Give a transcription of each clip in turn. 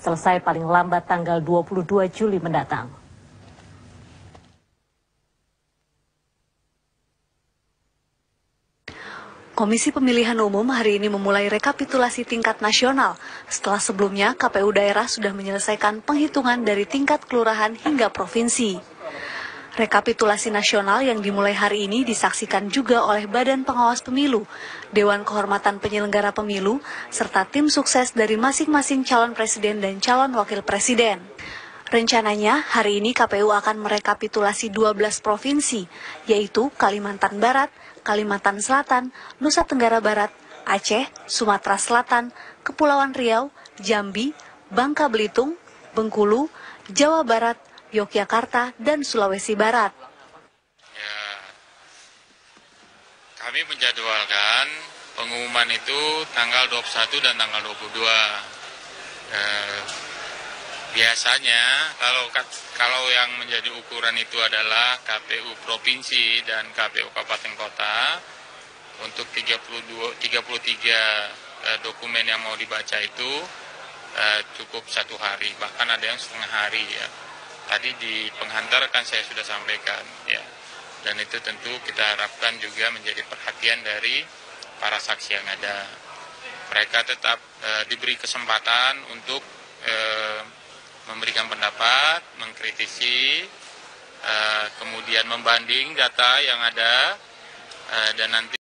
selesai paling lambat tanggal 22 Juli mendatang. Komisi Pemilihan Umum hari ini memulai rekapitulasi tingkat nasional setelah sebelumnya KPU daerah sudah menyelesaikan penghitungan dari tingkat kelurahan hingga provinsi. Rekapitulasi nasional yang dimulai hari ini disaksikan juga oleh Badan Pengawas Pemilu, Dewan Kehormatan Penyelenggara Pemilu, serta tim sukses dari masing-masing calon presiden dan calon wakil presiden. Rencananya, hari ini KPU akan merekapitulasi 12 provinsi, yaitu Kalimantan Barat, Kalimantan Selatan, Nusa Tenggara Barat, Aceh, Sumatera Selatan, Kepulauan Riau, Jambi, Bangka Belitung, Bengkulu, Jawa Barat, Yogyakarta, dan Sulawesi Barat. Ya, kami menjadwalkan pengumuman itu tanggal 21 dan tanggal 22. Biasanya kalau yang menjadi ukuran itu adalah KPU Provinsi dan KPU Kabupaten Kota, untuk 33 dokumen yang mau dibaca itu cukup 1 hari, bahkan ada yang setengah hari ya. Tadi di penghantar kan saya sudah sampaikan ya, dan itu tentu kita harapkan juga menjadi perhatian dari para saksi yang ada. Mereka tetap diberi kesempatan untuk memberikan pendapat, mengkritisi, kemudian membanding data yang ada, dan nanti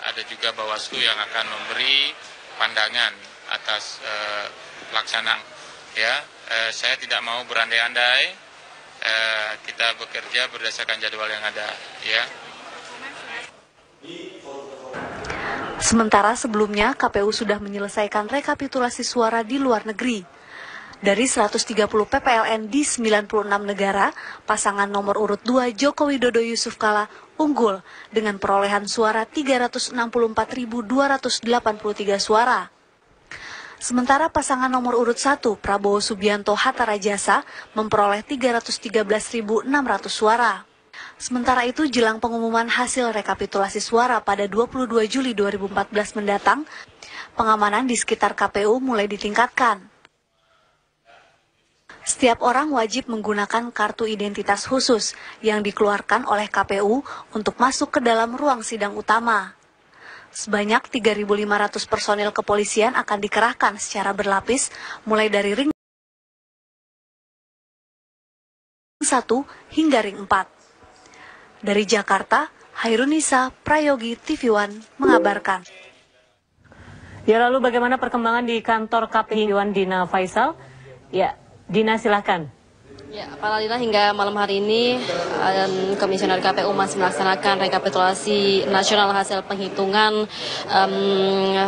ada juga Bawaslu yang akan memberi pandangan atas pelaksanaan. Ya, saya tidak mau berandai-andai, kita bekerja berdasarkan jadwal yang ada. Ya. Sementara sebelumnya KPU sudah menyelesaikan rekapitulasi suara di luar negeri. Dari 130 PPLN di 96 negara, pasangan nomor urut 2 Joko Widodo Yusuf Kala unggul dengan perolehan suara 364.283 suara. Sementara pasangan nomor urut 1 Prabowo Subianto Hatta Rajasa memperoleh 313.600 suara. Sementara itu, jelang pengumuman hasil rekapitulasi suara pada 22 Juli 2014 mendatang, pengamanan di sekitar KPU mulai ditingkatkan. Setiap orang wajib menggunakan kartu identitas khusus yang dikeluarkan oleh KPU untuk masuk ke dalam ruang sidang utama. Sebanyak 3.500 personil kepolisian akan dikerahkan secara berlapis, mulai dari ring 1 hingga ring 4. Dari Jakarta, Hairunisa Prayogi TV One mengabarkan. Ya, lalu bagaimana perkembangan di kantor KPU Dina Faisal? Ya, Dina silakan. Ya, Pak Lalina, hingga malam hari ini Komisioner KPU masih melaksanakan rekapitulasi nasional hasil penghitungan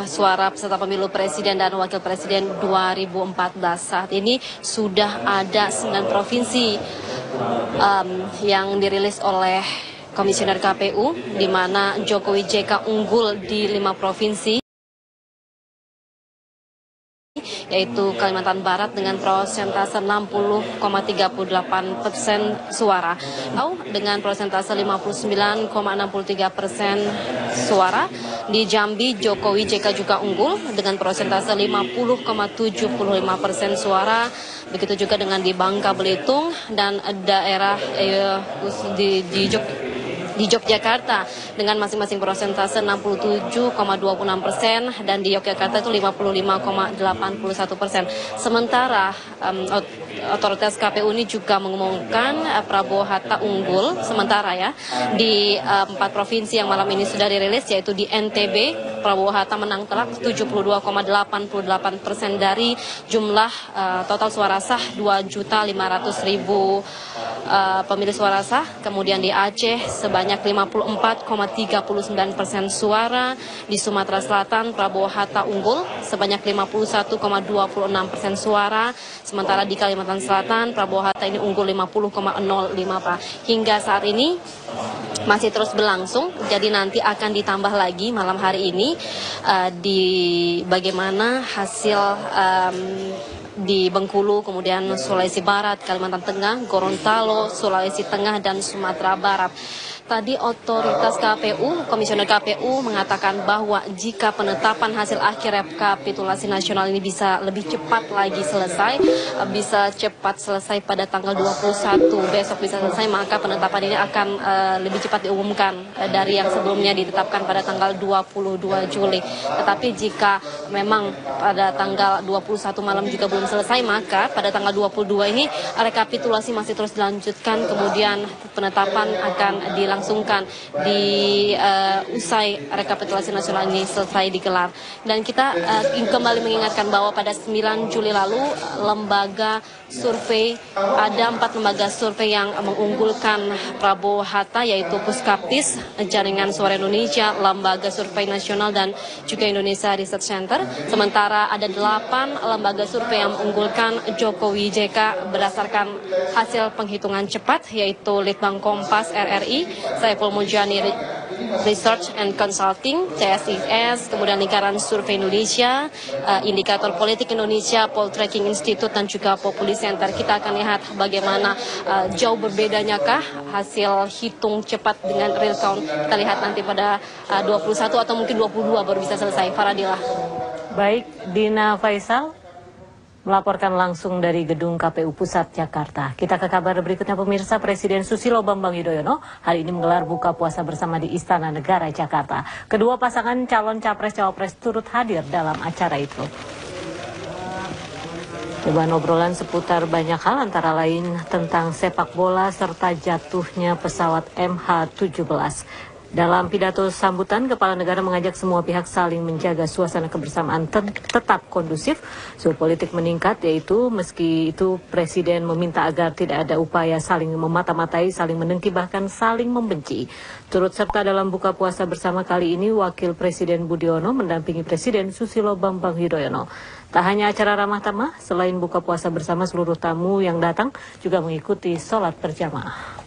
suara peserta pemilu presiden dan wakil presiden 2014. Saat ini sudah ada 9 provinsi yang dirilis oleh Komisioner KPU, di mana Jokowi JK unggul di 5 provinsi, yaitu Kalimantan Barat dengan prosentase 60,38% suara, atau dengan prosentase 59,63% suara. Di Jambi, Jokowi JK juga unggul dengan prosentase 50,75% suara. Begitu juga dengan di Bangka Belitung dan daerah di Yogyakarta dengan masing-masing prosentase 67,26% dan di Yogyakarta itu 55,81%. Sementara otoritas KPU ini juga mengumumkan Prabowo Hatta unggul sementara ya di 4 provinsi yang malam ini sudah dirilis, yaitu di NTB Prabowo Hatta menang telak 72,88% dari jumlah total suara sah 2.500.000 pemilih suara sah. Kemudian di Aceh sebanyak 54,39% suara. Di Sumatera Selatan Prabowo Hatta unggul sebanyak 51,26% suara. Sementara di Kalimantan Selatan Prabowo Hatta ini unggul 50,05%. Hingga saat ini masih terus berlangsung, jadi nanti akan ditambah lagi malam hari ini di bagaimana hasil di Bengkulu, kemudian Sulawesi Barat, Kalimantan Tengah, Gorontalo, Sulawesi Tengah, dan Sumatera Barat. tadi otoritas KPU, Komisioner KPU mengatakan bahwa jika penetapan hasil akhir rekapitulasi nasional ini bisa lebih cepat lagi selesai, bisa cepat selesai pada tanggal 21 besok bisa selesai, maka penetapan ini akan lebih cepat diumumkan dari yang sebelumnya ditetapkan pada tanggal 22 Juli. Tetapi jika memang pada tanggal 21 malam juga belum selesai, maka pada tanggal 22 ini rekapitulasi masih terus dilanjutkan, kemudian penetapan akan dilangsungkan di usai rekapitulasi nasional ini selesai digelar. Dan kita kembali mengingatkan bahwa pada 9 Juli lalu lembaga survei, ada 4 lembaga survei yang mengunggulkan Prabowo Hatta, yaitu Puskaptis, Jaringan Suara Indonesia, Lembaga Survei Nasional, dan juga Indonesia Research Center. Sementara ada 8 lembaga survei yang mengunggulkan Jokowi JK berdasarkan hasil penghitungan cepat, yaitu Litbang Kompas RRI, Saiful Mujani Research and Consulting, CSIS, kemudian Lingkaran Survei Indonesia, Indikator Politik Indonesia, Poltreking Institute, dan juga Populi Center. Kita akan lihat bagaimana jauh berbedanyakah hasil hitung cepat dengan real count. Kita lihat nanti pada 21 atau mungkin 22 baru bisa selesai. Faradila. Baik, Dina Faisal melaporkan langsung dari Gedung KPU Pusat Jakarta. Kita ke kabar berikutnya, pemirsa. Presiden Susilo Bambang Yudhoyono hari ini menggelar buka puasa bersama di Istana Negara Jakarta. Kedua pasangan calon capres-cawapres turut hadir dalam acara itu. Coba obrolan seputar banyak hal, antara lain tentang sepak bola serta jatuhnya pesawat MH17. Dalam pidato sambutan, Kepala Negara mengajak semua pihak saling menjaga suasana kebersamaan tetap kondusif. Suhu politik meningkat, yaitu meski itu Presiden meminta agar tidak ada upaya saling memata-matai, saling mendengki, bahkan saling membenci. Turut serta dalam buka puasa bersama kali ini, Wakil Presiden Budiono mendampingi Presiden Susilo Bambang Yudhoyono. Tak hanya acara ramah tamah, selain buka puasa bersama, seluruh tamu yang datang juga mengikuti sholat berjamaah.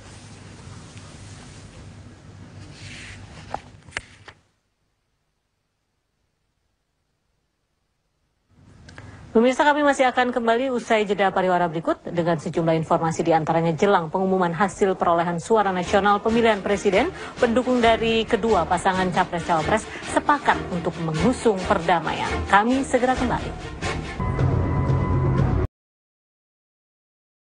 Pemirsa, kami masih akan kembali usai jeda pariwara berikut dengan sejumlah informasi, di antaranya jelang pengumuman hasil perolehan suara nasional pemilihan presiden, pendukung dari kedua pasangan capres-cawapres sepakat untuk mengusung perdamaian. Kami segera kembali.